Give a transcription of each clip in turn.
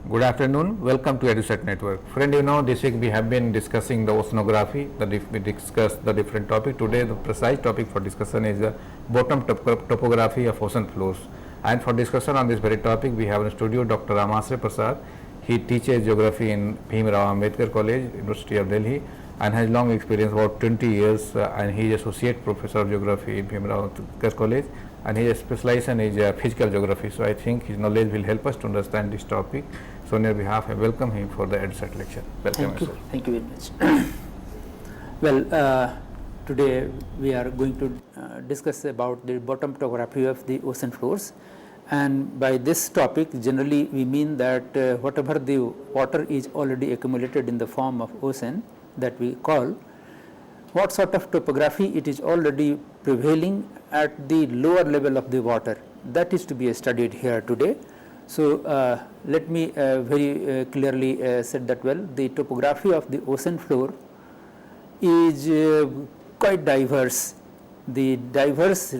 Good afternoon. Welcome to EduSet Network. Friend, you know this week we have been discussing the oceanography. We discussed the different topic. Today the precise topic for discussion is the bottom topography of ocean floors. And for discussion on this very topic, we have in studio Dr. Ramasre Prasad. He teaches geography in Bhim Rao Ambedkar College, University of Delhi, and has long experience, about 20 years, and he is associate professor of geography in Bhim Rao Ambedkar College, and his specialization is physical geography. So I think his knowledge will help us to understand this topic. So on your behalf, I welcome him for the EduSet lecture. Welcome, Thank you. Thank you very much. Well, today we are going to discuss about the bottom topography of the ocean floors, and by this topic generally we mean that whatever the water is already accumulated in the form of ocean, that we call, what sort of topography it is already prevailing at the lower level of the water, that is to be studied here today. So let me very clearly say that, well, the topography of the ocean floor is quite diverse. The diverse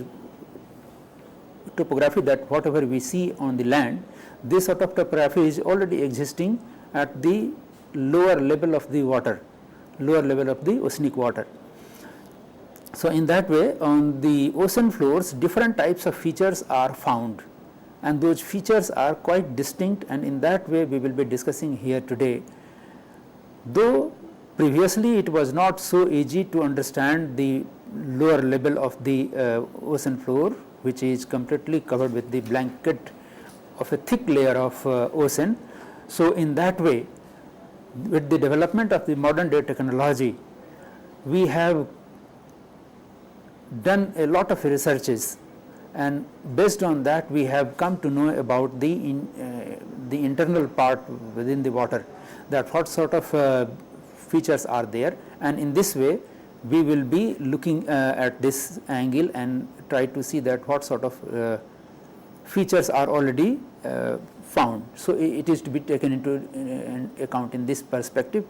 topography, that whatever we see on the land, this sort of topography is already existing at the lower level of the water, lower level of the oceanic water. So in that way, on the ocean floors different types of features are found, and those features are quite distinct, and in that way we will be discussing here today. Though previously it was not so easy to understand the lower level of the ocean floor, which is completely covered with the blanket of a thick layer of ocean. So in that way, with the development of the modern day technology, we have done a lot of researches, and based on that we have come to know about the internal part within the water, that what sort of features are there, and in this way we will be looking at this angle and try to see that what sort of features are already found. So it is to be taken into account in this perspective.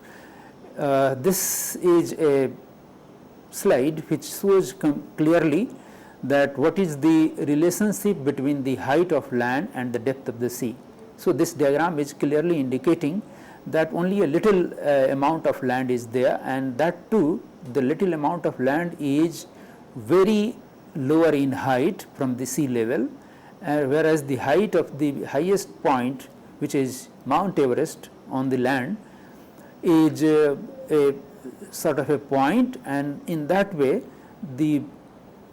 This is a slide which shows clearly that what is the relationship between the height of land and the depth of the sea. So this diagram is clearly indicating that only a little amount of land is there, and that too the little amount of land is very lower in height from the sea level, whereas the height of the highest point, which is Mount Everest on the land, is a sort of a point, and in that way the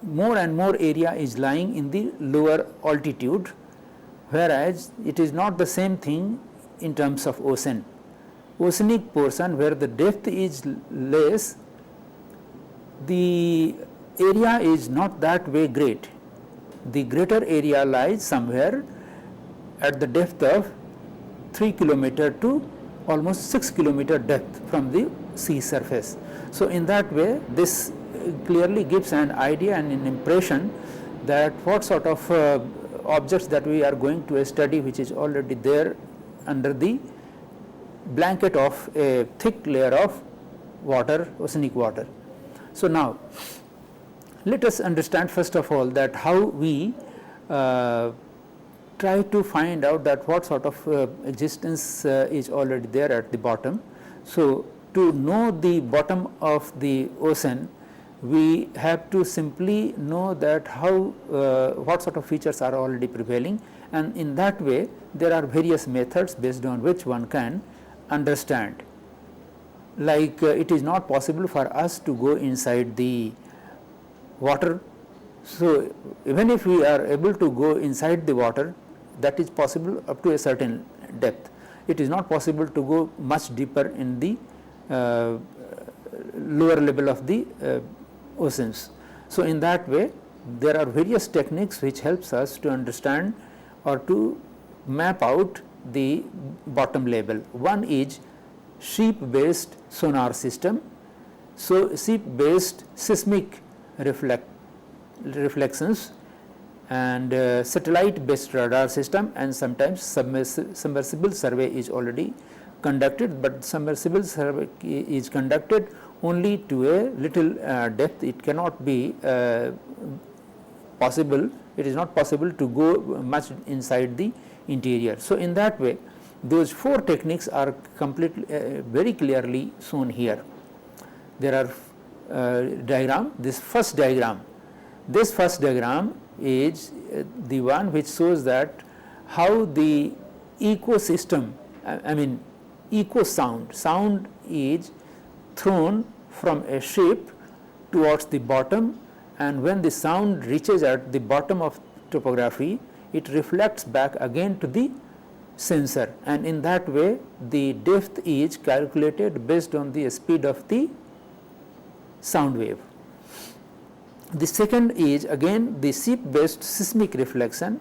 more and more area is lying in the lower altitude, whereas it is not the same thing in terms of ocean. Oceanic portion, where the depth is less, the area is not that way great. The greater area lies somewhere at the depth of 3 kilometer to almost 6 kilometer depth from the sea surface. So in that way this clearly gives an idea and an impression that what sort of objects that we are going to study, which is already there under the blanket of a thick layer of water, oceanic water. So now let us understand first of all that how we try to find out that what sort of existence is already there at the bottom. So to know the bottom of the ocean, we have to simply know that how what sort of features are already prevailing, and in that way there are various methods based on which one can understand. Like it is not possible for us to go inside the water. So even if we are able to go inside the water, that is possible up to a certain depth. It is not possible to go much deeper in the lower level of the oceans. So in that way there are various techniques which helps us to understand or to map out the bottom level. One is ship based sonar system. So ship based seismic reflections, and satellite based radar system, and sometimes submersible survey is already conducted, but submersible survey is conducted only to a little depth. It cannot be possible, it is not possible to go much inside the interior. So in that way Those 4 techniques are completely very clearly shown here. There are diagram. This first diagram is the one which shows that how the ecosystem, I mean eco sound is thrown from a ship towards the bottom, and when the sound reaches at the bottom of topography, it reflects back again to the sensor, and in that way the depth is calculated based on the speed of the sound wave. The second is again the ship based seismic reflection.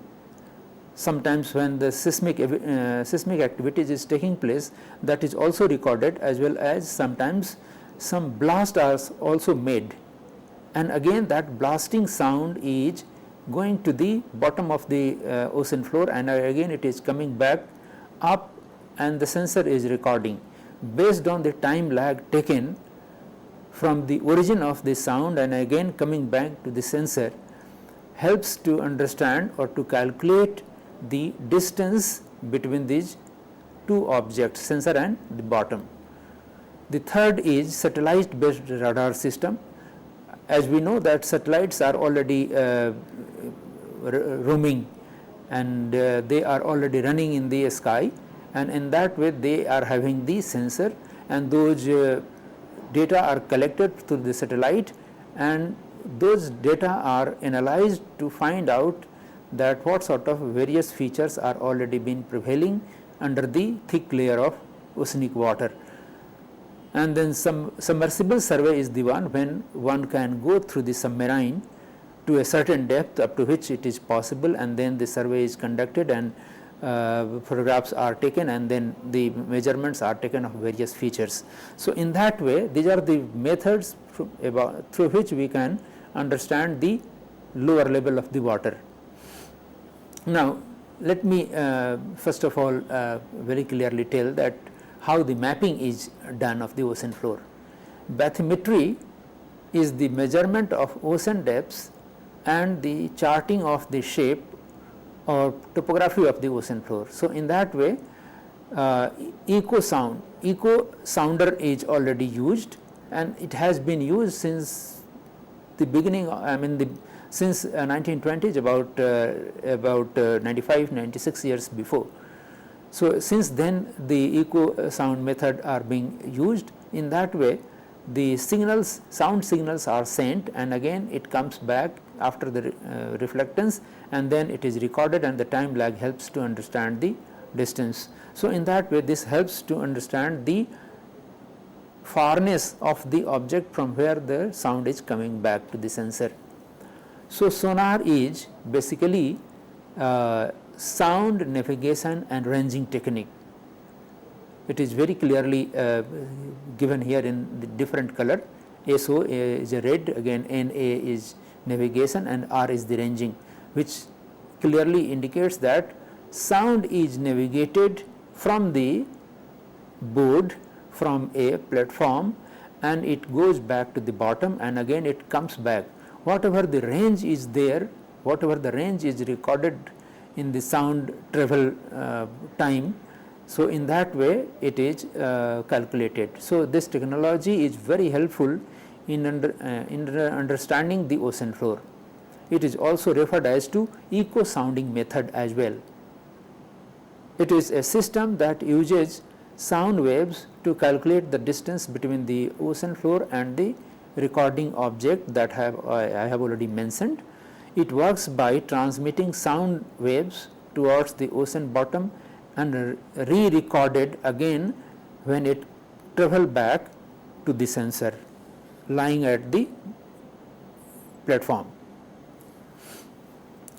Sometimes when the seismic activities is taking place, that is also recorded, as well as sometimes some blast are also made, and again that blasting sound is going to the bottom of the ocean floor, and again it is coming back up, and the sensor is recording based on the time lag taken from the origin of the sound and again coming back to the sensor, helps to understand or to calculate the distance between these 2 objects, sensor and the bottom. The third is satellite based radar system. As we know that satellites are already roaming, and they are already running in the sky, and in that way they are having the sensor, and those data are collected through the satellite, and those data are analyzed to find out that what sort of various features are already been prevailing under the thick layer of oceanic water. And then submersible survey is the one when one can go through the submarine to a certain depth up to which it is possible, and then the survey is conducted and photographs are taken, and then the measurements are taken of various features. So in that way these are the methods through which we can understand the lower level of the water. Now let me first of all very clearly tell that how the mapping is done of the ocean floor. Bathymetry is the measurement of ocean depths and the charting of the shape or topography of the ocean floor. So in that way eco sounder is already used, and it has been used since the beginning, since 1920s, about 95-96 years before. So since then the eco sound method are being used. In that way the sound signals are sent, and again it comes back after the reflectance, and then it is recorded, and the time lag helps to understand the distance. So in that way this helps to understand the farness of the object from where the sound is coming back to the sensor. So sonar is basically sound navigation and ranging technique. It is very clearly given here in the different color. SO is a red, again NA is navigation, and R is the ranging, which clearly indicates that sound is navigated from the board, from a platform, and it goes back to the bottom, and again it comes back. Whatever the range is there, whatever the range is recorded in the sound travel time, so in that way it is calculated. So this technology is very helpful in understanding the ocean floor. It is also referred as to eco sounding method as well. It is a system that uses sound waves to calculate the distance between the ocean floor and the recording object that I have already mentioned. It works by transmitting sound waves towards the ocean bottom and re-recorded again when it travel back to the sensor lying at the platform.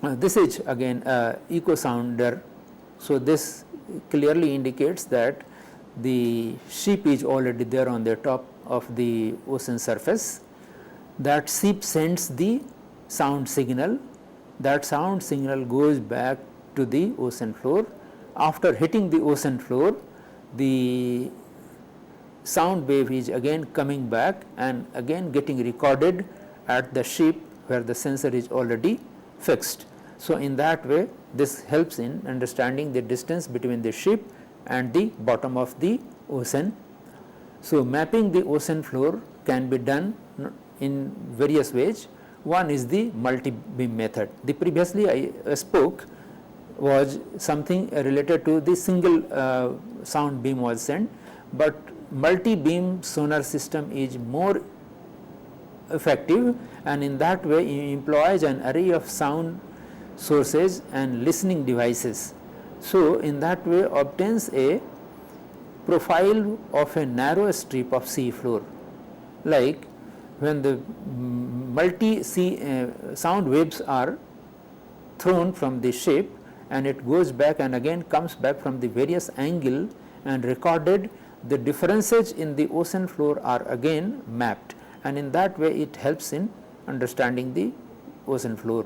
This is again eco sounder. So this clearly indicates that the ship is already there on the top of the ocean surface. That ship sends the sound signal. That sound signal goes back to the ocean floor. After hitting the ocean floor, the sound wave is again coming back and again getting recorded at the ship where the sensor is already fixed. So in that way this helps in understanding the distance between the ship and the bottom of the ocean. So, mapping the ocean floor can be done in various ways. One is the multi-beam method. The previously I spoke was something related to the single sound beam was sent, but multi-beam sonar system is more effective, and in that way it employs an array of sound sources and listening devices. So, in that way obtains a profile of a narrow strip of sea floor, like when the multi sound waves are thrown from the ship and it goes back and again comes back from the various angle and recorded, the differences in the ocean floor are again mapped, and in that way it helps in understanding the ocean floor.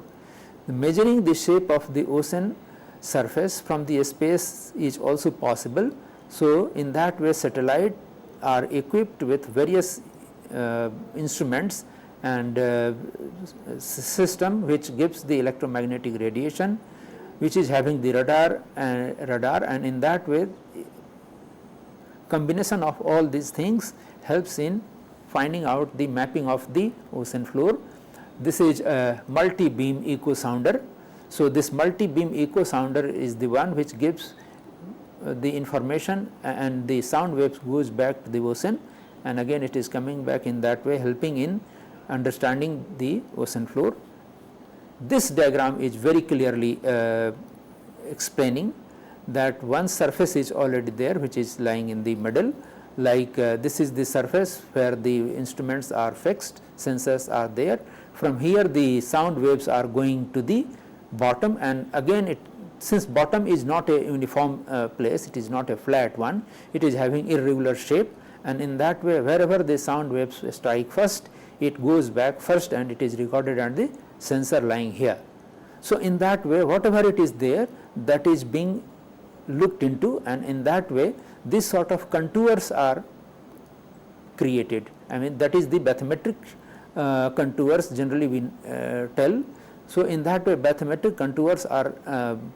Measuring the shape of the ocean surface from the space is also possible. So, in that way satellite are equipped with various instruments and system which gives the electromagnetic radiation, which is having the radar, and in that way combination of all these things helps in finding out the mapping of the ocean floor. This is a multi-beam echo sounder. So, this multi-beam echo sounder is the one which gives the information, and the sound waves goes back to the ocean, and again it is coming back in that way, helping in understanding the ocean floor. This diagram is very clearly explaining that one surface is already there which is lying in the middle, like this is the surface where the instruments are fixed, sensors are there. From here the sound waves are going to the bottom, and again it, since bottom is not a uniform place, it is not a flat one, it is having irregular shape, and in that way wherever the sound waves strike first, it goes back first and it is recorded at the sensor lying here. So, in that way whatever it is there, that is being looked into, and in that way this sort of contours are created. I mean, that is the bathymetric contours generally we tell. So, in that way bathymetric contours are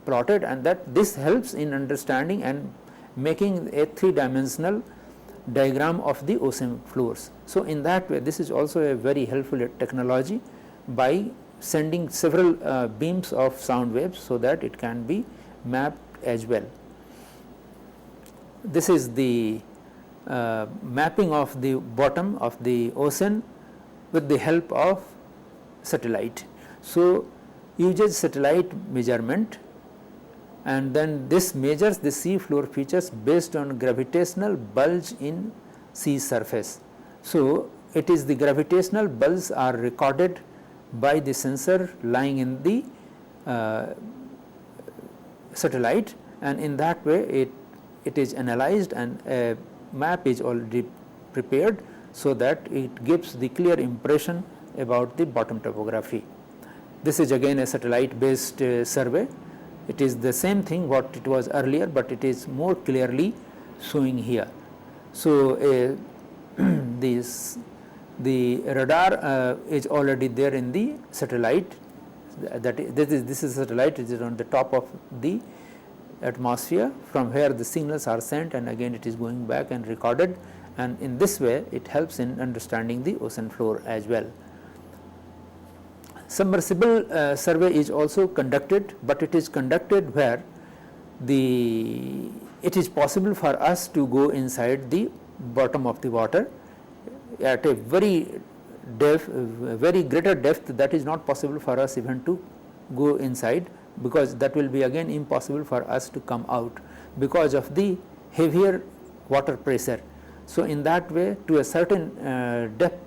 plotted, and that this helps in understanding and making a three-dimensional diagram of the ocean floors. So, in that way this is also a very helpful technology by sending several beams of sound waves, so that it can be mapped as well. This is the mapping of the bottom of the ocean with the help of satellite. So, uses satellite measurement, and then this measures the sea floor features based on gravitational bulge in sea surface. So, it is the gravitational bulges are recorded by the sensor lying in the satellite, and in that way it is analyzed and a map is already prepared, so that it gives the clear impression about the bottom topography. This is again a satellite based survey. It is the same thing what it was earlier, but it is more clearly showing here. So, the radar is already there in the satellite, that is, this is satellite, it is on the top of the atmosphere, from where the signals are sent and again it is going back and recorded, and in this way it helps in understanding the ocean floor as well. Submersible survey is also conducted, but it is conducted where it is possible for us to go inside the bottom of the water at a very greater depth, that is not possible for us even to go inside, because that will be again impossible for us to come out because of the heavier water pressure. So, in that way, to a certain depth,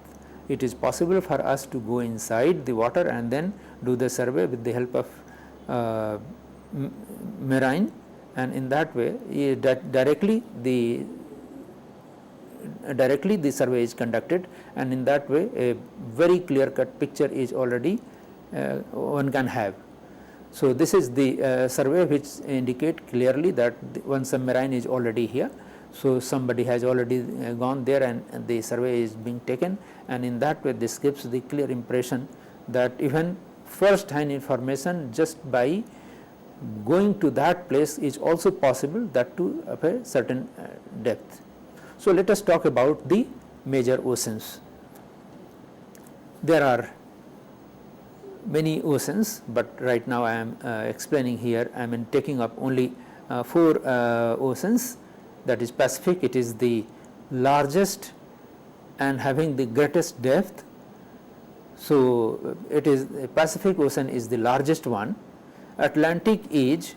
it is possible for us to go inside the water and then do the survey with the help of marine, and in that way directly the survey is conducted, and in that way a very clear cut picture is already one can have. So, this is the survey which indicate clearly that one submarine is already here. So, somebody has already gone there and the survey is being taken, and in that way this gives the clear impression that even first hand information just by going to that place is also possible, that to of a certain depth. So, let us talk about the major oceans. There are many oceans, but right now I am explaining here, I am taking up only 4 oceans, that is Pacific. It is the largest and having the greatest depth. So, it is Pacific Ocean is the largest one. Atlantic is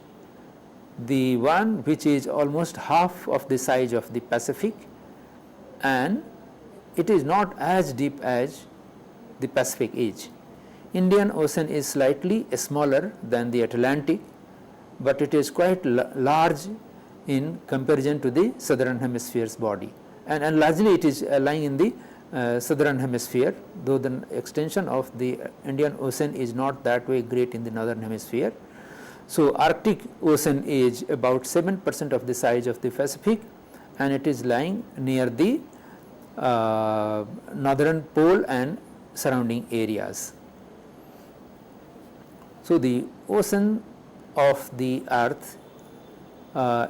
the one which is almost half of the size of the Pacific, and it is not as deep as the Pacific is. Indian Ocean is slightly smaller than the Atlantic, but it is quite large in comparison to the southern hemisphere's body, and largely it is lying in the southern hemisphere, though the extension of the Indian Ocean is not that way great in the northern hemisphere. So, Arctic Ocean is about 7% of the size of the Pacific, and it is lying near the northern pole and surrounding areas. So, the ocean of the earth,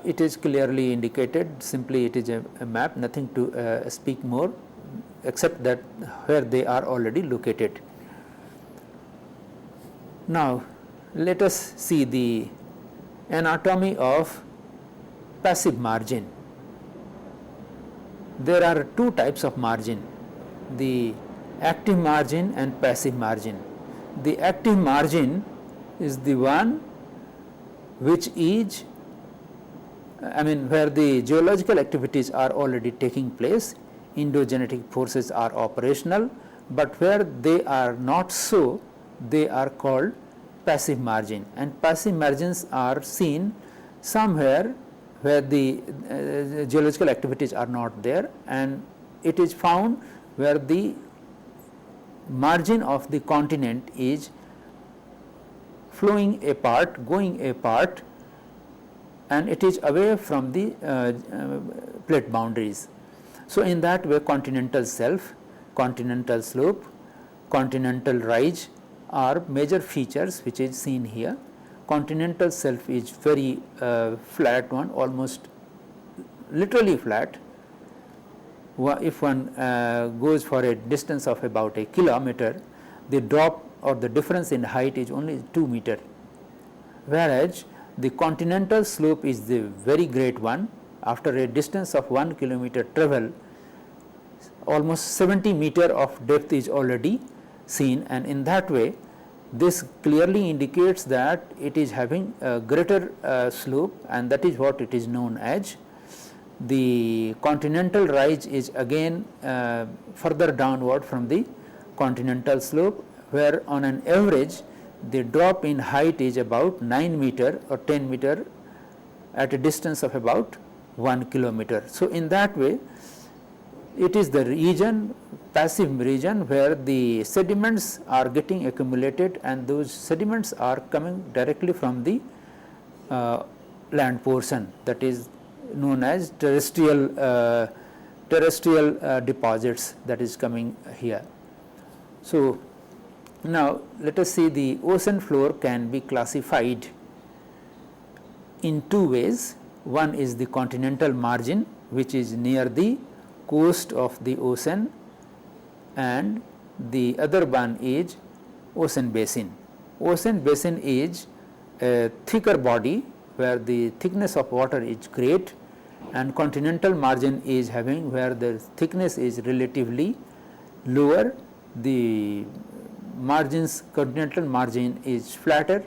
it is clearly indicated, simply it is a map, nothing to speak more, except that where they are already located. Now, let us see the anatomy of passive margin. There are 2 types of margin, the active margin and passive margin. The active margin is the one which is, where the geological activities are already taking place, endogenetic forces are operational, but where they are not so, they are called passive margin, and passive margins are seen somewhere where the geological activities are not there, and it is found where the margin of the continent is flowing apart, going apart, and it is away from the plate boundaries. So, in that way continental shelf, continental slope, continental rise are major features which is seen here. Continental shelf is very flat one, almost literally flat. If one goes for a distance of about a kilometer, the drop or the difference in height is only 2 meter, whereas the continental slope is the very great one. After a distance of 1 kilometer travel, almost 70 meter of depth is already seen, and in that way this clearly indicates that it is having a greater slope, and that is what it is known as. The continental rise is again further downward from the continental slope, where on an average the drop in height is about 9 meter or 10 meter at a distance of about 1 kilometer. So, in that way it is the region, passive region, where the sediments are getting accumulated, and those sediments are coming directly from the land portion, that is known as terrestrial deposits, that is coming here. So, now let us see the ocean floor can be classified in 2 ways. One is the continental margin, which is near the coast of the ocean, and the other one is ocean basin. Ocean basin is a thicker body where the thickness of water is great, and continental margin is having where the thickness is relatively lower, the margins, continental margin is flatter.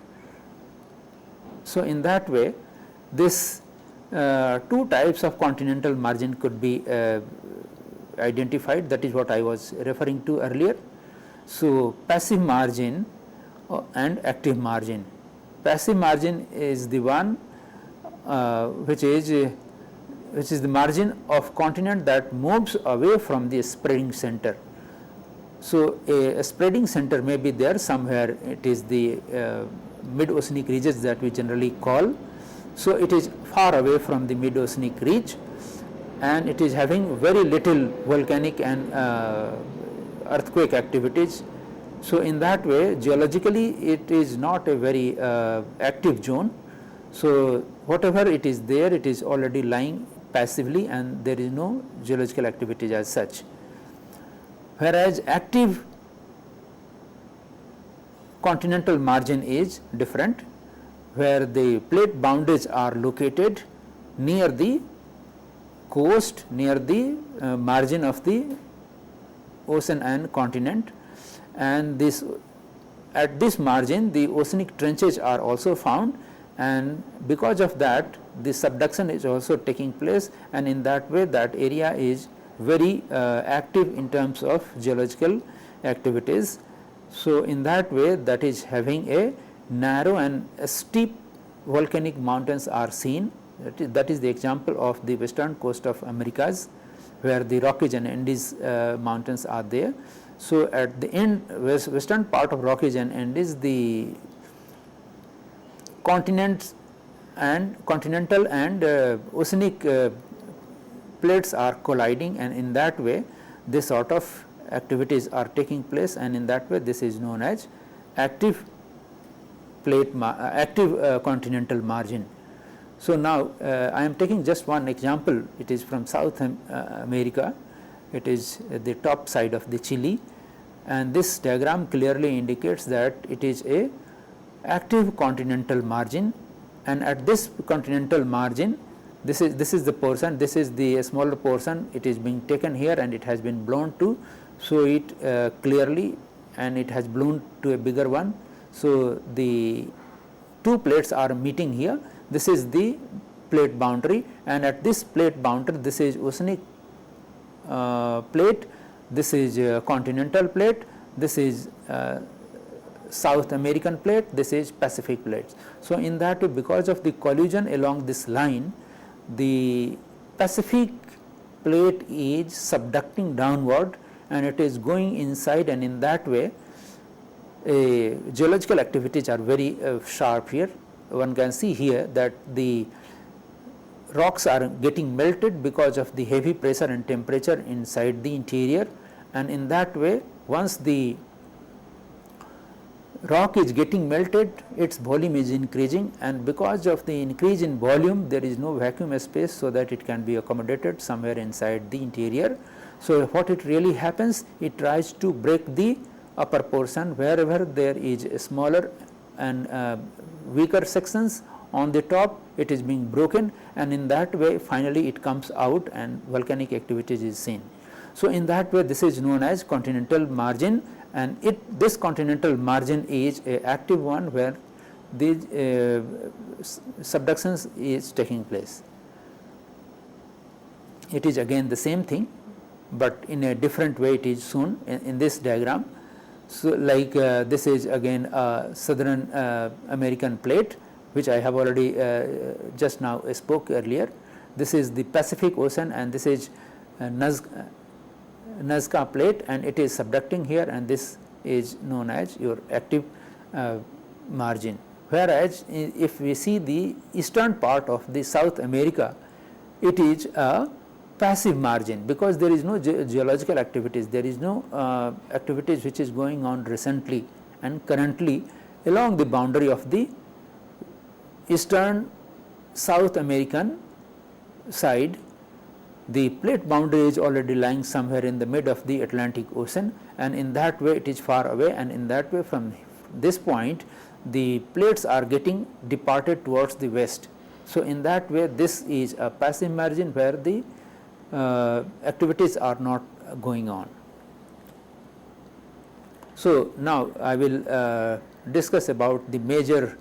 So, in that way this 2 types of continental margin could be identified, that is what I was referring to earlier. So, passive margin and active margin. Passive margin is the one which is the margin of continent that moves away from the spreading center. So, a spreading center may be there somewhere, it is the mid-oceanic ridges that we generally call. So, it is far away from the mid-oceanic ridge, and it is having very little volcanic and earthquake activities. So, in that way geologically it is not a very active zone, So, whatever it is there, it is already lying passively and there is no geological activities as such. Whereas active continental margin is different, where the plate boundaries are located near the coast, near the margin of the ocean and continent, and this at this margin the oceanic trenches are also found, and because of that the subduction is also taking place, and in that way that area is very active in terms of geological activities. So, in that way that is having a narrow and steep volcanic mountains are seen. That is the example of the western coast of Americas, where the Rockies and Andes mountains are there. So, at the end western part of Rockies and Andes, the continental and oceanic plates are colliding, and in that way this sort of activities are taking place, and in that way this is known as active continental margin. So, now I am taking just one example. It is from South America. It is the top side of the Chile, and this diagram clearly indicates that it is a active continental margin, and at this continental margin, this is the portion, this is the smaller portion, it is being taken here and it has been blown to show it clearly, and it has blown to a bigger one. So, the two plates are meeting here. This is the plate boundary, and at this plate boundary this is oceanic plate, this is continental plate, this is South American plate, this is Pacific plates. So, in that way, because of the collision along this line, the Pacific plate is subducting downward and it is going inside, and in that way geological activities are very sharp here. One can see here that the rocks are getting melted because of the heavy pressure and temperature inside the interior, and in that way once the rock is getting melted, its volume is increasing, and because of the increase in volume there is no vacuum space, so that it can be accommodated somewhere inside the interior. So, what it really happens, it tries to break the upper portion wherever there is smaller and weaker sections on the top, it is being broken, and in that way finally it comes out and volcanic activities is seen. So, in that way this is known as continental margin, and this continental margin is a active one where the subductions is taking place. It is again the same thing, but in a different way it is shown in this diagram. So, like this is again a southern American plate, which I have already just now spoke earlier. This is the Pacific Ocean, and this is Nazca plate, and it is subducting here, and this is known as your active margin. Whereas, if we see the eastern part of the South America, it is a passive margin, because there is no geological activities, there is no activities which is going on recently and currently along the boundary of the eastern South American side. The plate boundary is already lying somewhere in the mid of the Atlantic Ocean, and in that way it is far away, and in that way from this point the plates are getting departed towards the west. So, in that way this is a passive margin where the activities are not going on. So, now I will discuss about the major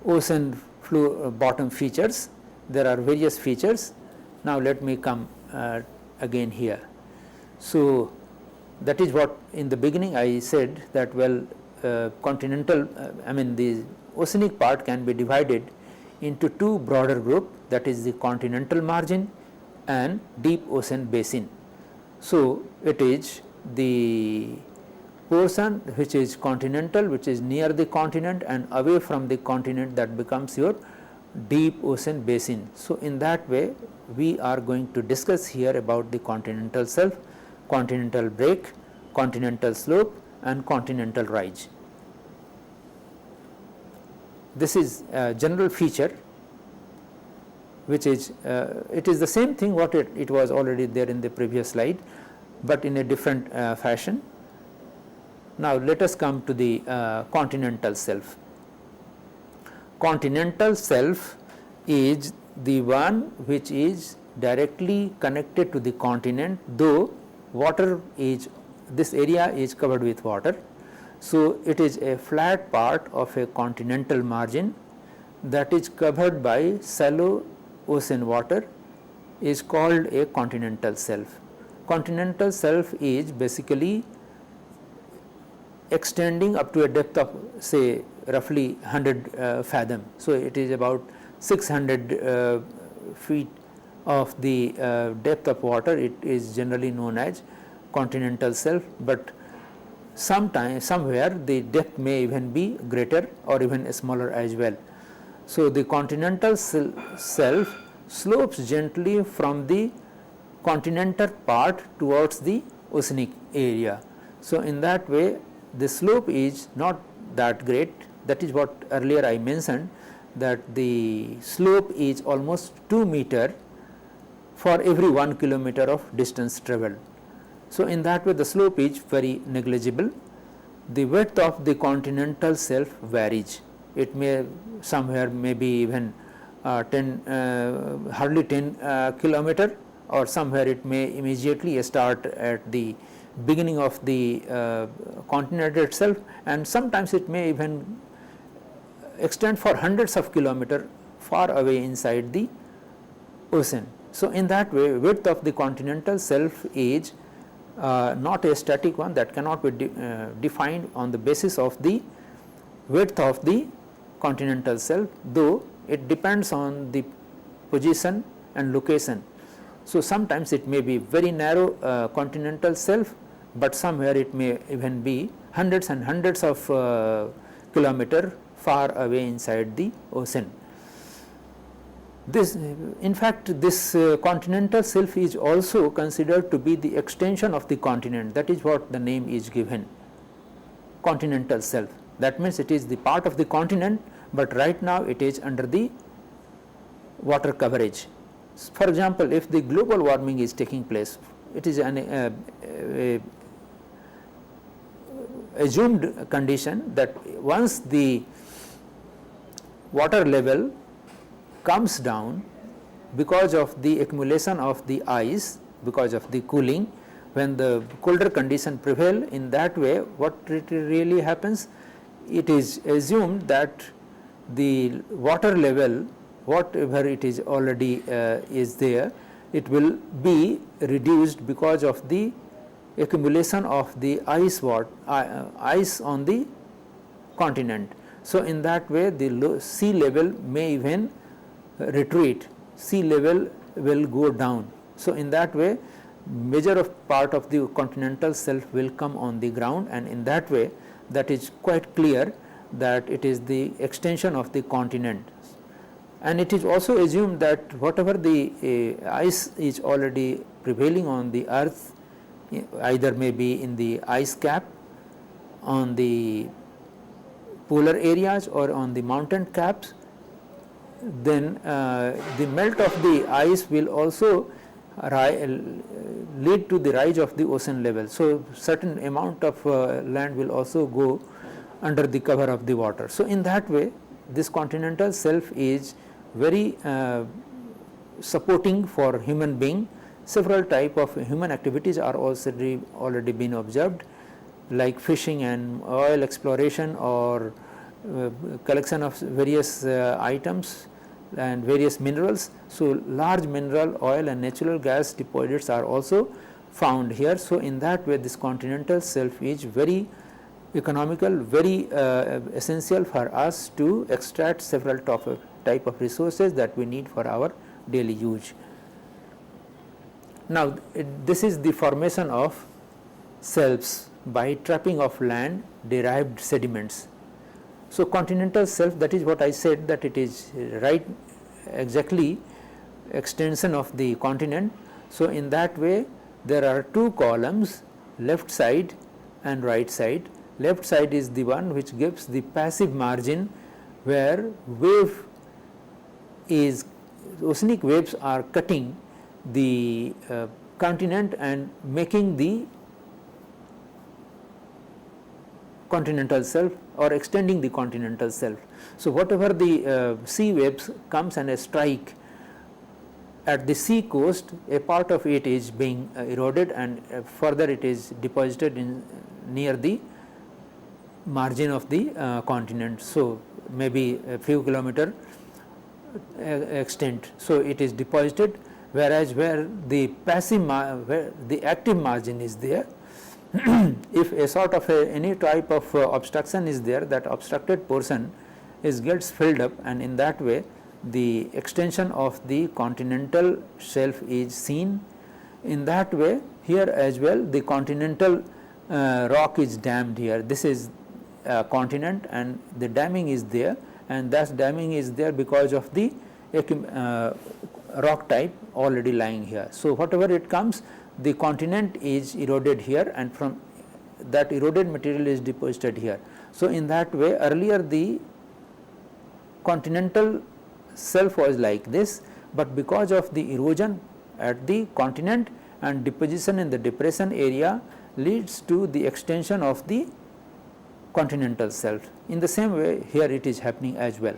ocean floor bottom features. There are various features. Now, let me come again here. So, that is what in the beginning I said that continental the oceanic part can be divided into two broader group, that is the continental margin and deep ocean basin. So, it is the portion which is continental, which is near the continent and away from the continent, that becomes your deep ocean basin. So, in that way we are going to discuss here about the continental shelf, continental break, continental slope and continental rise. This is a general feature, which is it is the same thing what it was already there in the previous slide, but in a different fashion. Now, let us come to the continental shelf. Continental shelf is the one which is directly connected to the continent, though water is, this area is covered with water. So, it is a flat part of a continental margin that is covered by shallow ocean water, is called a continental shelf. Continental shelf is basically extending up to a depth of say roughly 100 fathom. So, it is about 600 feet of the depth of water. It is generally known as continental shelf, but sometimes somewhere the depth may even be greater or even smaller as well. So, the continental shelf slopes gently from the continental part towards the oceanic area. So, in that way the slope is not that great. That is what earlier I mentioned, that the slope is almost 2 meter for every 1 kilometer of distance travelled. So, in that way the slope is very negligible. The width of the continental shelf varies. It may somewhere maybe even hardly 10 kilometer, or somewhere it may immediately start at the beginning of the continent itself, and sometimes it may even extend for hundreds of kilometers far away inside the ocean. So, in that way width of the continental shelf is not a static one that cannot be defined on the basis of the width of the continental shelf, though it depends on the position and location. So, sometimes it may be very narrow continental shelf, but somewhere it may even be hundreds and hundreds of kilometers far away inside the ocean. This, in fact, this continental shelf is also considered to be the extension of the continent. That is what the name is given, continental shelf. That means it is the part of the continent, but right now it is under the water coverage. For example, if the global warming is taking place, it is an assumed condition that once the water level comes down because of the accumulation of the ice, because of the cooling, when the colder condition prevail, in that way what really happens, it is assumed that the water level, whatever it is already is there, it will be reduced because of the accumulation of the ice on the continent. So, in that way the sea level may even retreat, sea level will go down. So, in that way major of part of the continental shelf will come on the ground, and in that way that is quite clear that it is the extension of the continent. And it is also assumed that whatever the ice is already prevailing on the earth, either may be in the ice cap, on the polar areas or on the mountain caps, then the melt of the ice will also lead to the rise of the ocean level. So, certain amount of land will also go under the cover of the water. So, in that way this continental shelf is very supporting for human being. Several type of human activities are also already been observed, like fishing and oil exploration or collection of various items and various minerals. So, large mineral, oil and natural gas deposits are also found here. So, in that way this continental shelf is very economical, very essential for us to extract several type of resources that we need for our daily use. Now, this is the formation of shelves by trapping of land derived sediments. So, continental shelf, that is what I said, that it is right exactly extension of the continent. So, in that way there are two columns, left side and right side. Left side is the one which gives the passive margin where wave is oceanic waves are cutting the continent and making the continental shelf or extending the continental shelf. So, whatever the sea waves comes and strike at the sea coast, a part of it is being eroded and further it is deposited in near the margin of the continent. So, maybe a few kilometer extent. So, it is deposited, whereas where the passive where the active margin is there, if a sort of any type of obstruction is there, that obstructed portion gets filled up, and in that way the extension of the continental shelf is seen. In that way, here as well the continental rock is dammed here. This is continent and the damming is there, and that damming is there because of the rock type already lying here. So, whatever it comes, the continent is eroded here, and from that eroded material is deposited here. So, in that way earlier the continental shelf was like this, but because of the erosion at the continent and deposition in the depression area leads to the extension of the continental shelf. In the same way here it is happening as well.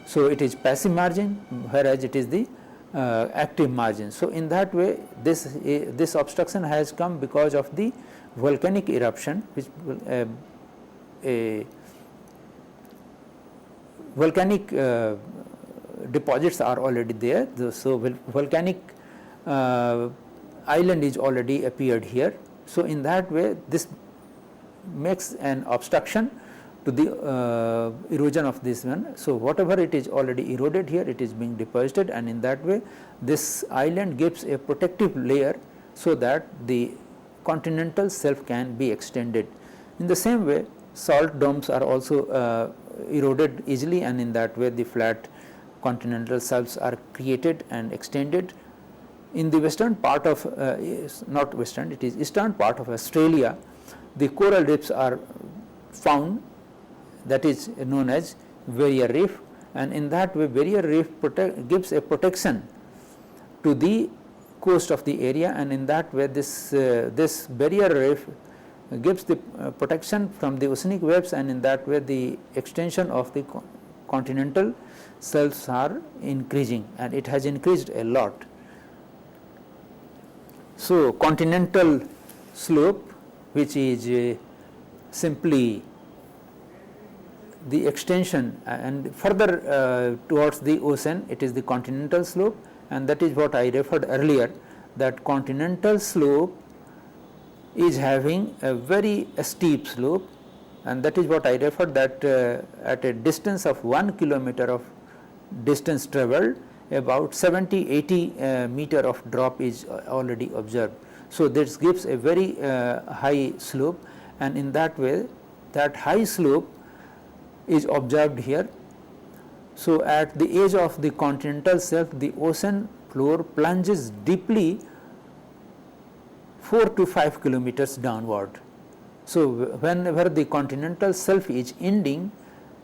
So, it is passive margin, whereas it is the active margin. So, in that way this obstruction has come because of the volcanic eruption, which volcanic deposits are already there. So, volcanic island is already appeared here. So, in that way this makes an obstruction to the erosion of this one. So, whatever it is already eroded here, it is being deposited, and in that way this island gives a protective layer, so that the continental shelf can be extended. In the same way salt domes are also eroded easily, and in that way the flat continental shelves are created and extended. In the western part of not western, it is eastern part of Australia, the coral reefs are found, that is known as barrier reef, and in that way barrier reef gives a protection to the coast of the area, and in that way this barrier reef gives the protection from the oceanic waves, and in that way the extension of the continental shelves are increasing, and it has increased a lot. So, continental slope, which is simply the extension and further towards the ocean, it is the continental slope, and that is what I referred earlier, that continental slope is having a very steep slope, and that is what I referred, that at a distance of 1 kilometer of distance travelled, about 70-80 meter of drop is already observed. So, this gives a very high slope, and in that way that high slope is observed here. So, at the edge of the continental shelf, the ocean floor plunges deeply 4 to 5 kilometers downward. So, whenever the continental shelf is ending,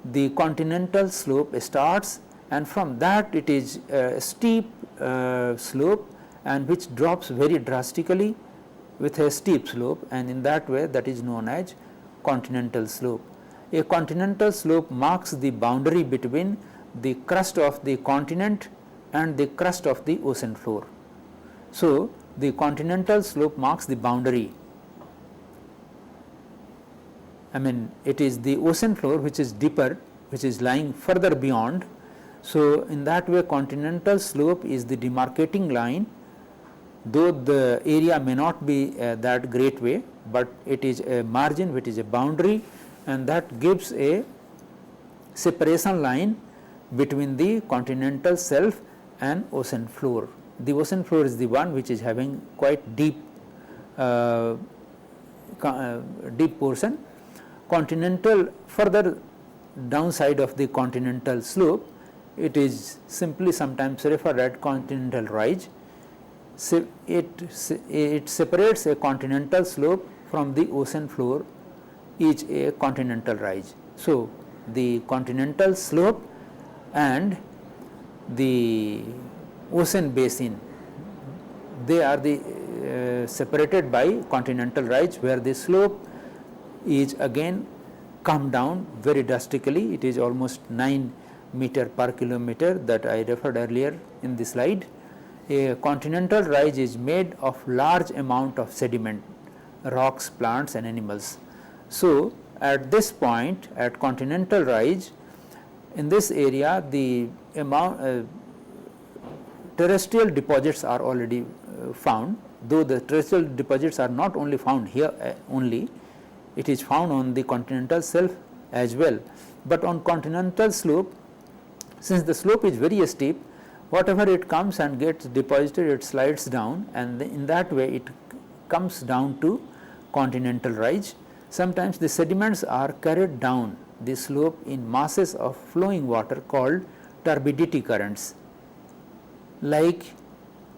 the continental slope starts, and from that it is a steep slope, and which drops very drastically with a steep slope, and in that way that is known as continental slope. A continental slope marks the boundary between the crust of the continent and the crust of the ocean floor. So, the continental slope marks the boundary. I mean, it is the ocean floor which is deeper, which is lying further beyond. So, in that way continental slope is the demarcating line, though the area may not be that great way, but it is a margin which is a boundary, and that gives a separation line between the continental shelf and ocean floor. The ocean floor is the one which is having quite deep deep portion. Continental, further downside of the continental slope, it is simply sometimes referred as Continental Rise. So, it separates a continental slope from the ocean floor, is a continental rise. So, the continental slope and the ocean basin. They are the separated by continental rise, where the slope is again come down very drastically. It is almost 9 meter per kilometer that I referred earlier in the slide. A continental rise is made of large amount of sediment, rocks, plants and animals. So, at this point at continental rise, in this area the amount terrestrial deposits are already found, though the terrestrial deposits are not only found here only, it is found on the continental shelf as well. But on continental slope, since the slope is very steep, whatever it comes and gets deposited, it slides down, and in that way it comes down to continental rise. Sometimes the sediments are carried down the slope in masses of flowing water called turbidity currents, like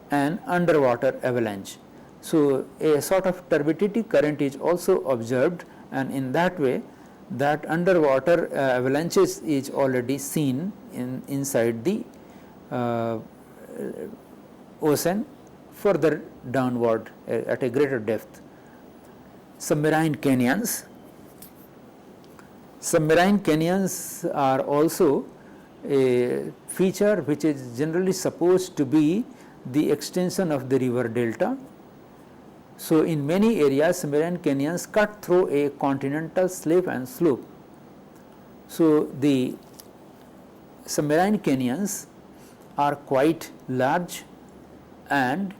an underwater avalanche. So, a sort of turbidity current is also observed, and in that way that underwater avalanches is already seen inside the ocean further downward at a greater depth. Submarine canyons. Submarine canyons are also a feature which is generally supposed to be the extension of the river delta. So, in many areas submarine canyons cut through a continental slip and slope. So, the submarine canyons are quite large, and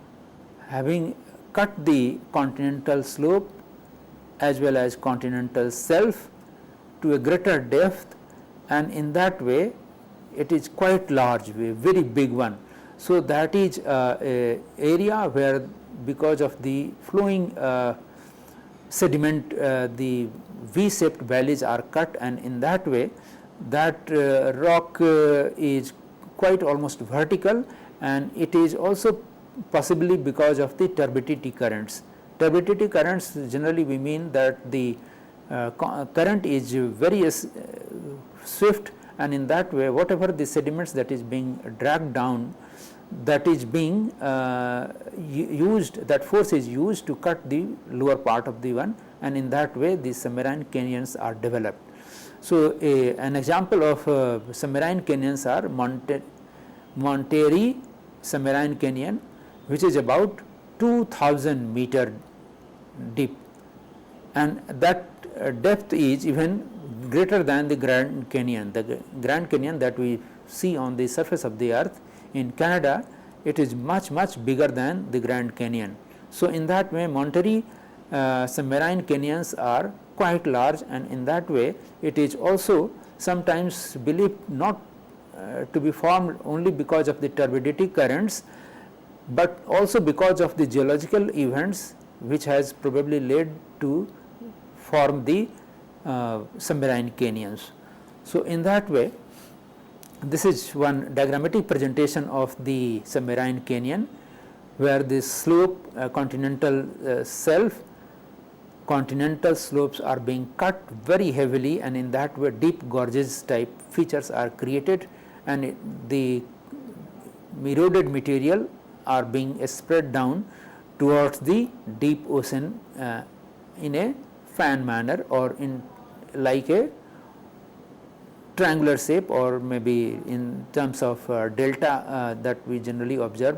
having cut the continental slope as well as continental shelf to a greater depth, and in that way it is quite large, a very big one. So, that is a area where, because of the flowing sediment, the V-shaped valleys are cut, and in that way that rock is quite almost vertical, and it is also possibly because of the turbidity currents. Turbidity currents, generally we mean that the current is very swift, and in that way whatever the sediments that is being dragged down, that is being used, that force is used to cut the lower part of the one, and in that way the submarine canyons are developed. So, an example of submarine canyons are Monterey Submarine Canyon, which is about 2000 meter deep, and that depth is even greater than the Grand Canyon. The Grand Canyon that we see on the surface of the earth in Canada, it is much bigger than the Grand Canyon. So, in that way Monterey submarine canyons are quite large, and in that way it is also sometimes believed not to be formed only because of the turbidity currents, but also because of the geological events which has probably led to form the submarine canyons. So, in that way this is one diagrammatic presentation of the submarine canyon, where the slope continental shelf, continental slopes are being cut very heavily, and in that way deep gorges type features are created, and the eroded material are being spread down towards the deep ocean in a fan manner, or in like a triangular shape, or maybe in terms of delta that we generally observe.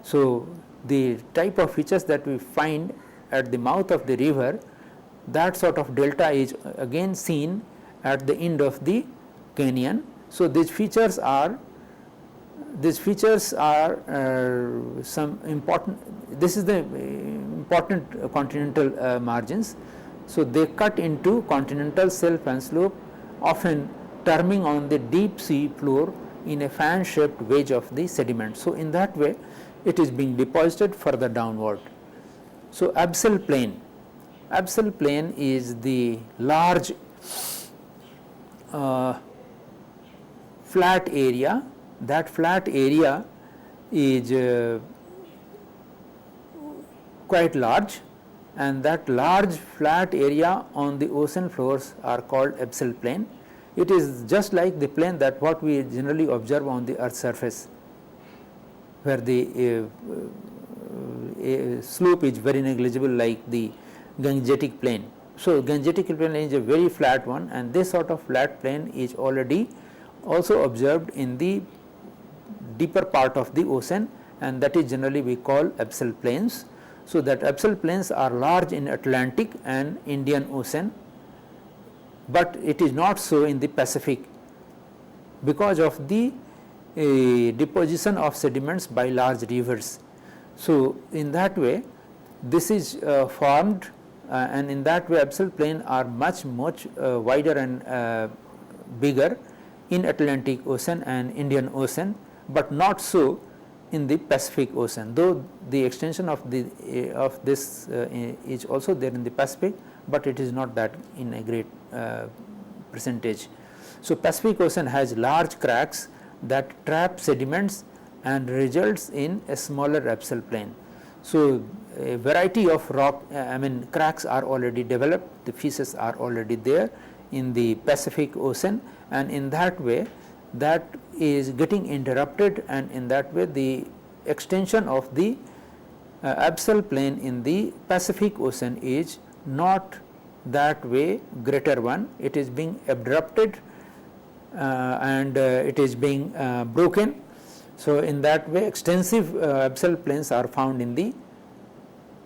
So, the type of features that we find at the mouth of the river, that sort of delta is again seen at the end of the canyon. So, these features are some important, this is the important continental margins. So, they cut into continental shelf and slope, often terming on the deep sea floor in a fan shaped wedge of the sediment. So, in that way it is being deposited further downward. So, Abyssal Plain. Abyssal Plain is the large flat area. That flat area is quite large, and that large flat area on the ocean floors are called Abyssal Plain. it is just like the plane that what we generally observe on the earth's surface, where the slope is very negligible like the Gangetic plane. So, Gangetic plane is a very flat one, and this sort of flat plane is already also observed in the deeper part of the ocean, and that is generally we call abyssal plains. So, that abyssal plains are large in Atlantic and Indian Ocean, but it is not so in the Pacific because of the deposition of sediments by large rivers. So, in that way this is formed, and in that way abyssal plain are much wider and bigger in Atlantic Ocean and Indian Ocean, but not so in the Pacific Ocean, though the extension of this is also there in the Pacific, but it is not that in a great percentage. So, Pacific Ocean has large cracks that trap sediments and results in a smaller abyssal plain. So, a variety of rock cracks are already developed, the features are already there in the Pacific Ocean, and in that way that is getting interrupted, and in that way the extension of the abyssal plain in the Pacific Ocean is not that way greater one, it is being abrupted and it is being broken. So, in that way extensive abyssal plains are found in the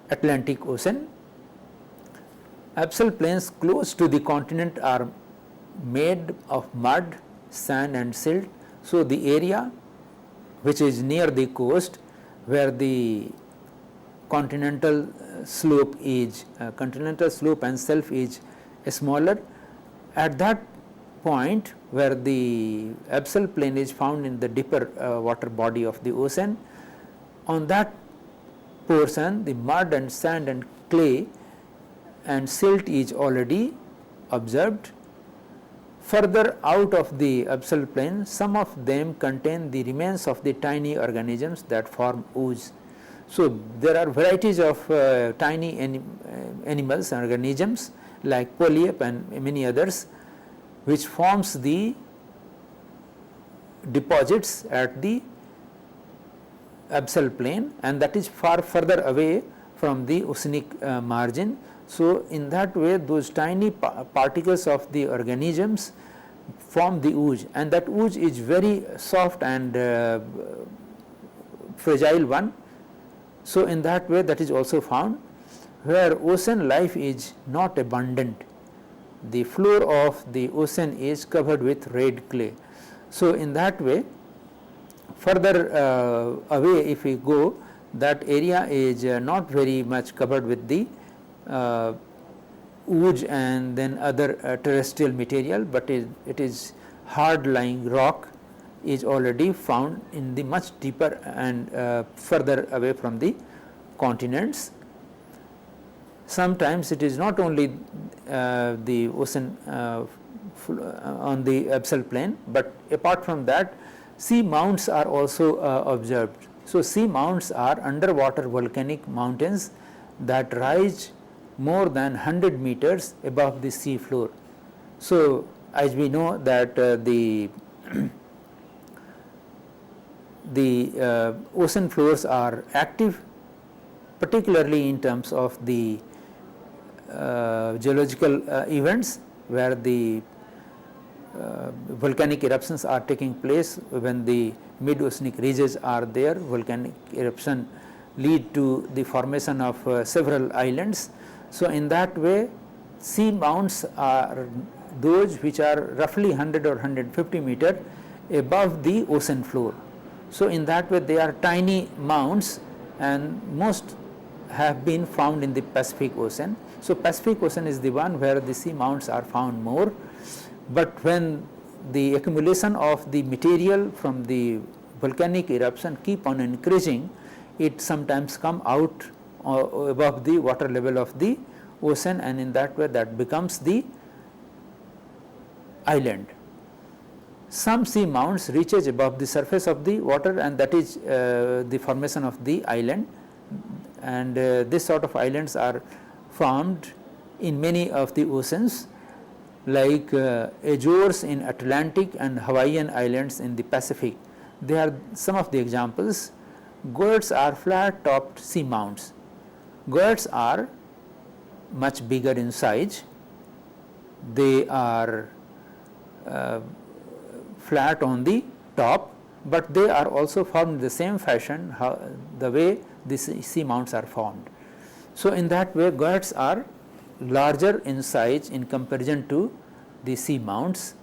Atlantic Ocean. Abyssal plains close to the continent are made of mud, sand and silt. So, the area which is near the coast where the continental slope and shelf is smaller, at that point where the abyssal plain is found in the deeper water body of the ocean, on that portion the mud and sand and clay and silt is already observed. Further out of the abyssal plain, some of them contain the remains of the tiny organisms that form ooze. So, there are varieties of tiny animals and organisms like polyp and many others, which forms the deposits at the abyssal plain, and that is far further away from the oceanic margin. So, in that way those tiny particles of the organisms form the ooze, and that ooze is very soft and fragile one. So, in that way that is also found where ocean life is not abundant. The floor of the ocean is covered with red clay. So, in that way further away if we go, that area is not very much covered with the ooze and then other terrestrial material, but it is hard lying rock is already found in the much deeper and further away from the continents. Sometimes it is not only the ocean on the abyssal plain, but apart from that sea mounts are also observed. So, sea mounts are underwater volcanic mountains that rise more than 100 meters above the sea floor. So, as we know that the ocean floors are active, particularly in terms of the geological events where the volcanic eruptions are taking place. When the mid-oceanic ridges are there, volcanic eruption lead to the formation of several islands. So, in that way sea mounts are those which are roughly 100 or 150 meter above the ocean floor. So, in that way they are tiny mounts, and most have been found in the Pacific Ocean. So, Pacific Ocean is the one where the sea mounts are found more, but when the accumulation of the material from the volcanic eruption keep on increasing, it sometimes come out above the water level of the ocean, and in that way that becomes the island. Some sea mounts reaches above the surface of the water, and that is the formation of the island, and this sort of islands are formed in many of the oceans. like Azores in Atlantic and Hawaiian Islands in the Pacific. They are some of the examples. Guyots are flat topped seamounts. Guyots are much bigger in size. They are flat on the top, but they are also formed in the same fashion the way the seamounts are formed. So, in that way guyots are larger in size in comparison to the seamounts.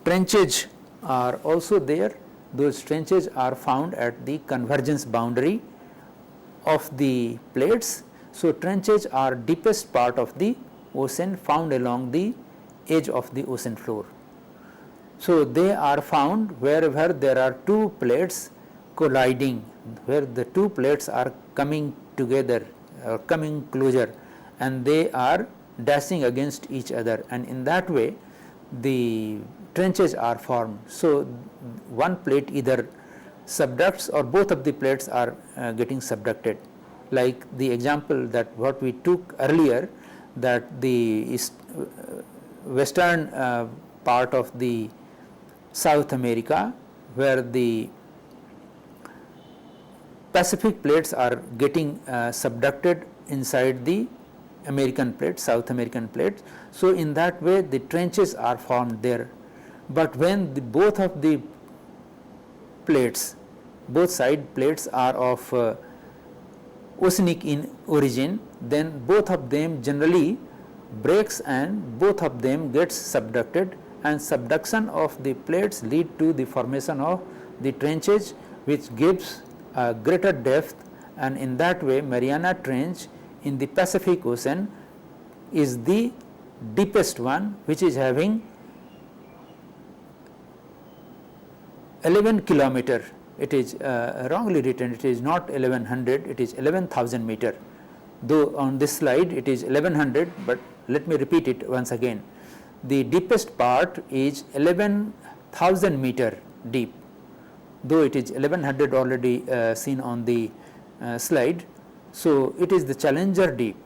Trenches are also there. Those trenches are found at the convergence boundary of the plates. So, trenches are deepest part of the ocean found along the edge of the ocean floor. So, they are found wherever there are two plates colliding, where the two plates are coming together or coming closer, and they are dashing against each other, and in that way the trenches are formed. So, one plate either subducts or both of the plates are getting subducted, like the example that what we took earlier, that the western part of the South America, where the Pacific plates are getting subducted inside the American plates, South American plates. So, in that way the trenches are formed there, but when both of the plates, both side plates are of oceanic in origin, then both of them generally breaks and both of them gets subducted, and subduction of the plates lead to the formation of the trenches, which gives a greater depth, and in that way Mariana Trench in the Pacific Ocean is the deepest one, which is having 11 kilometer. It is wrongly written, it is not 1100, it is 11,000 meter, though on this slide it is 1100, but let me repeat it once again. The deepest part is 11,000 meter deep, though it is 1100 already seen on the slide. So, it is the Challenger deep.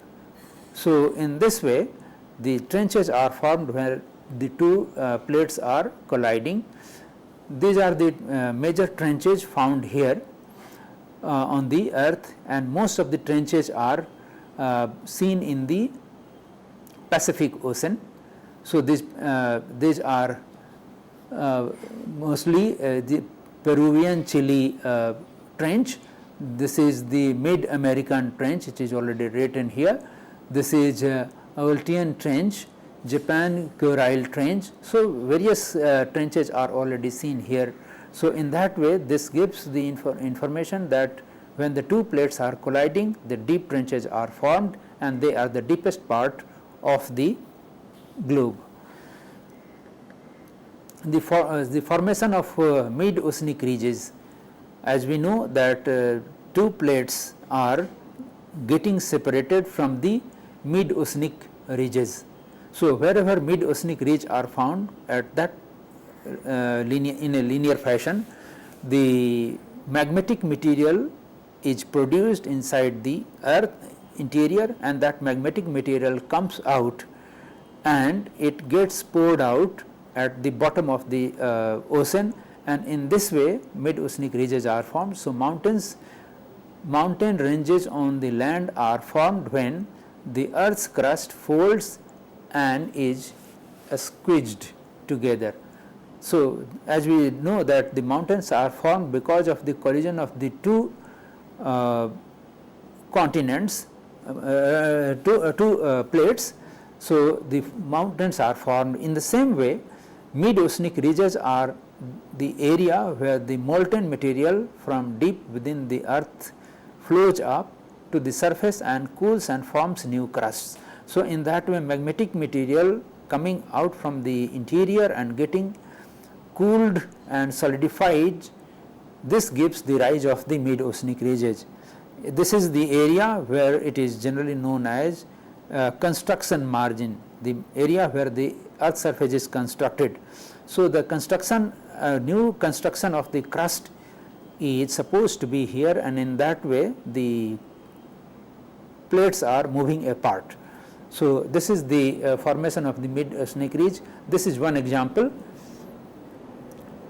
So, in this way the trenches are formed where the two plates are colliding. These are the major trenches found here on the earth, and most of the trenches are seen in the Pacific Ocean. So, these are mostly the Peruvian Chile trench. This is the Mid American trench, which is already written here. This is Aleutian trench, Japan Kurile trench. So, various trenches are already seen here. So, in that way this gives the information that when the two plates are colliding, the deep trenches are formed, and they are the deepest part of the globe. The formation of mid-oceanic ridges, as we know that two plates are getting separated from the mid-oceanic ridges. So, wherever mid-oceanic ridge are found at that in a linear fashion, the magmatic material is produced inside the earth interior, and that magmatic material comes out and it gets poured out at the bottom of the ocean, and in this way mid-oceanic ridges are formed. So, mountain ranges on the land are formed when the earth's crust folds and is squeezed together. So, as we know that the mountains are formed because of the collision of the two continents, two plates. So, the mountains are formed. In the same way, mid-oceanic ridges are the area where the molten material from deep within the earth flows up to the surface and cools and forms new crusts. So, in that way magmatic material coming out from the interior and getting cooled and solidified, this gives the rise of the mid-oceanic ridges. This is the area where it is generally known as construction margin, the area where the earth surface is constructed. So, the construction new construction of the crust is supposed to be here, and in that way the plates are moving apart. So, this is the formation of the mid-oceanic ridge. This is one example,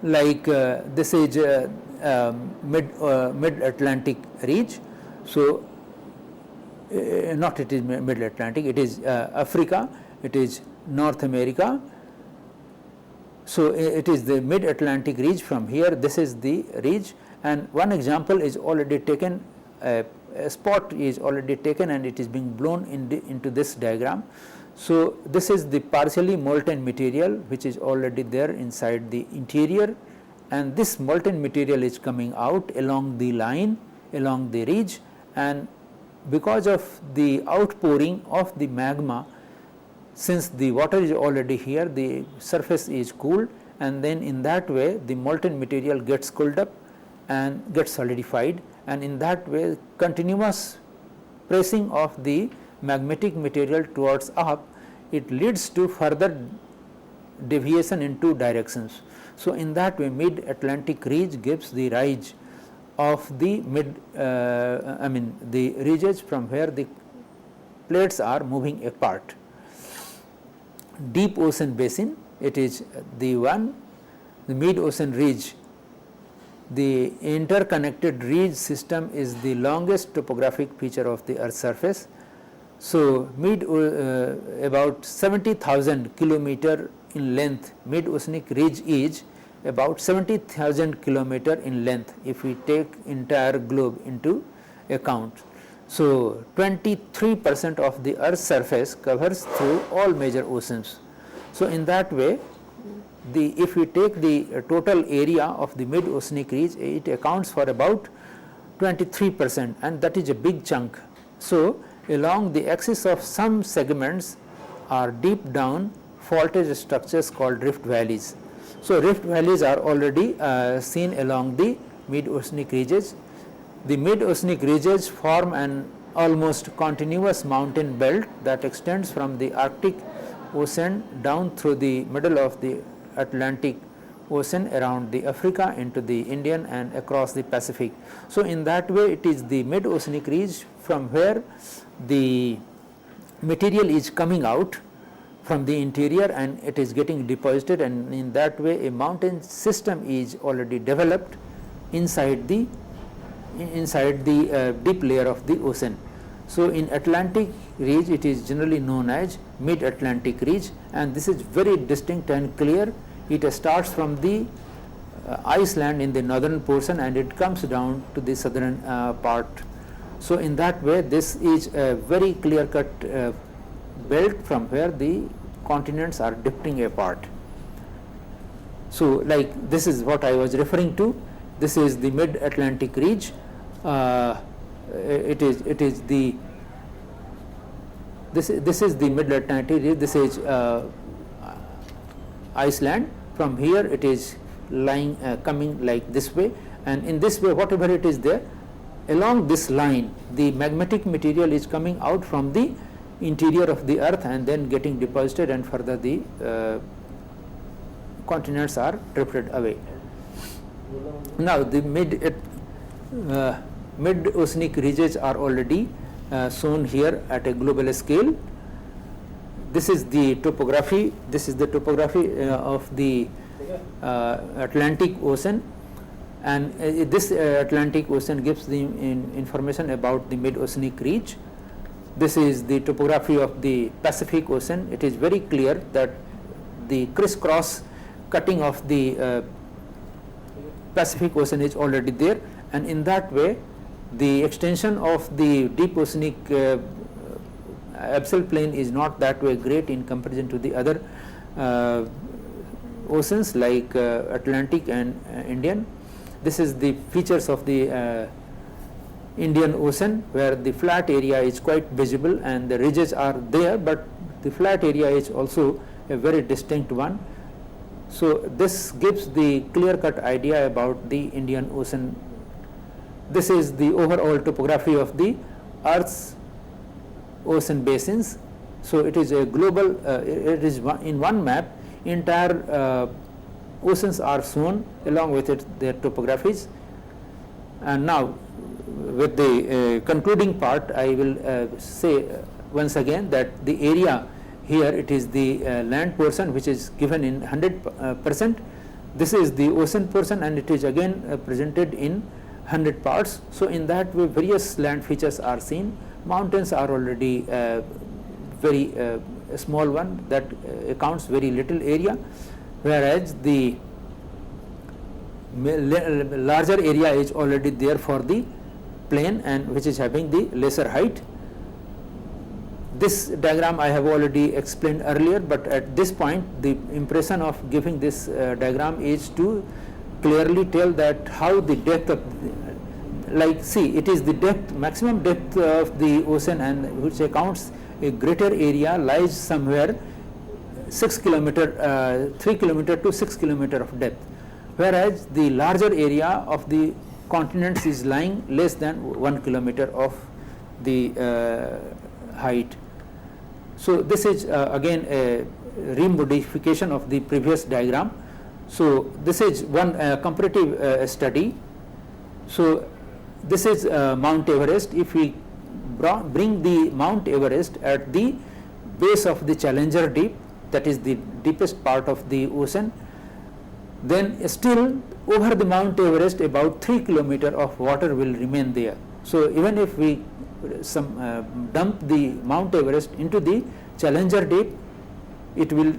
like this is mid-Atlantic ridge. So, not it is mid-Atlantic, it is Africa, it is North America. So, it is the mid-Atlantic ridge from here, this is the ridge, and one example is already taken, a spot is already taken and it is being blown into this diagram. So, this is the partially molten material which is already there inside the interior, and this molten material is coming out along the line, along the ridge, and because of the outpouring of the magma, since the water is already here, the surface is cooled, and then in that way the molten material gets cooled up and gets solidified, and in that way continuous pressing of the magmatic material towards up, it leads to further deviation in two directions. So, in that way mid-Atlantic ridge gives the rise of the the ridges from where the plates are moving apart. Deep ocean basin, it is the one, the mid-ocean ridge. The interconnected ridge system is the longest topographic feature of the earth's surface. So, about 70,000 kilometer in length, mid-oceanic ridge is about 70,000 kilometer in length if we take entire globe into account. So, 23% of the earth's surface covers through all major oceans. So, in that way if we take the total area of the mid-oceanic ridge, it accounts for about 23%, and that is a big chunk. So, along the axis of some segments are deep down faulted structures called rift valleys. So, rift valleys are already seen along the mid-oceanic ridges. The mid-oceanic ridges form an almost continuous mountain belt that extends from the Arctic Ocean down through the middle of the Atlantic Ocean around the Africa into the Indian and across the Pacific. So, in that way it is the mid-oceanic ridge from where the material is coming out from the interior and it is getting deposited, and in that way a mountain system is already developed inside the deep layer of the ocean. So, in Atlantic ridge it is generally known as mid-Atlantic ridge, and this is very distinct and clear. It starts from the Iceland in the northern portion and it comes down to the southern part. So, in that way this is a very clear cut belt from where the continents are drifting apart. So, like this is what I was referring to, this is the mid-Atlantic ridge. It is the this is the mid-Atlantic ridge, this is Iceland. From here it is lying coming like this way, and in this way whatever it is there along this line the magmatic material is coming out from the interior of the earth and then getting deposited, and further the continents are drifted away. Now, the mid-oceanic ridges are already shown here at a global scale. This is the topography. This is the topography of the Atlantic Ocean, and this Atlantic Ocean gives the information about the mid-oceanic ridge. This is the topography of the Pacific Ocean. It is very clear that the crisscross cutting of the Pacific Ocean is already there, and in that way the extension of the deep oceanic abyssal plain is not that way great in comparison to the other oceans like Atlantic and Indian. This is the features of the Indian Ocean, where the flat area is quite visible and the ridges are there, but the flat area is also a very distinct one. So, this gives the clear cut idea about the Indian Ocean. This is the overall topography of the Earth's ocean basins. So, it is a global, it is in one map, entire oceans are shown along with their topographies. And now, with the concluding part, I will say once again that the area here, it is the land portion which is given in 100%. This is the ocean portion, and it is again presented in 100 parts. So, in that way various land features are seen. Mountains are already very small one, that accounts very little area, whereas the larger area is already there for the plain, and which is having the lesser height. This diagram I have already explained earlier, but at this point the impression of giving this diagram is to clearly tell that how the depth of, like see, it is the depth, maximum depth of the ocean, and which accounts a greater area lies somewhere 6 kilometer, 3 kilometer to 6 kilometer of depth, whereas the larger area of the continents is lying less than 1 kilometer of the height. So, this is again a remodification of the previous diagram. So, this is one comparative study. So, this is Mount Everest. If we bring the Mount Everest at the base of the Challenger Deep, that is the deepest part of the ocean, then still over the Mount Everest about 3 kilometer of water will remain there. So, even if we dump the Mount Everest into the Challenger Deep, it will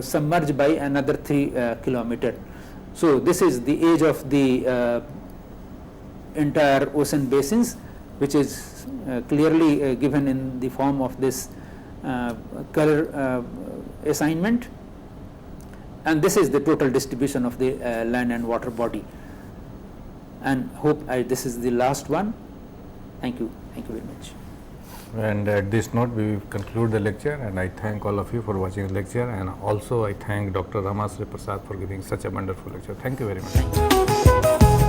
submerge by another 3 kilometer. So, this is the age of the entire ocean basins, which is clearly given in the form of this color assignment, and this is the total distribution of the land and water body, and hope this is the last one. Thank you very much. And at this note we conclude the lecture, and I thank all of you for watching the lecture, and also I thank Dr. Ramasri Prasad for giving such a wonderful lecture. Thank you very much.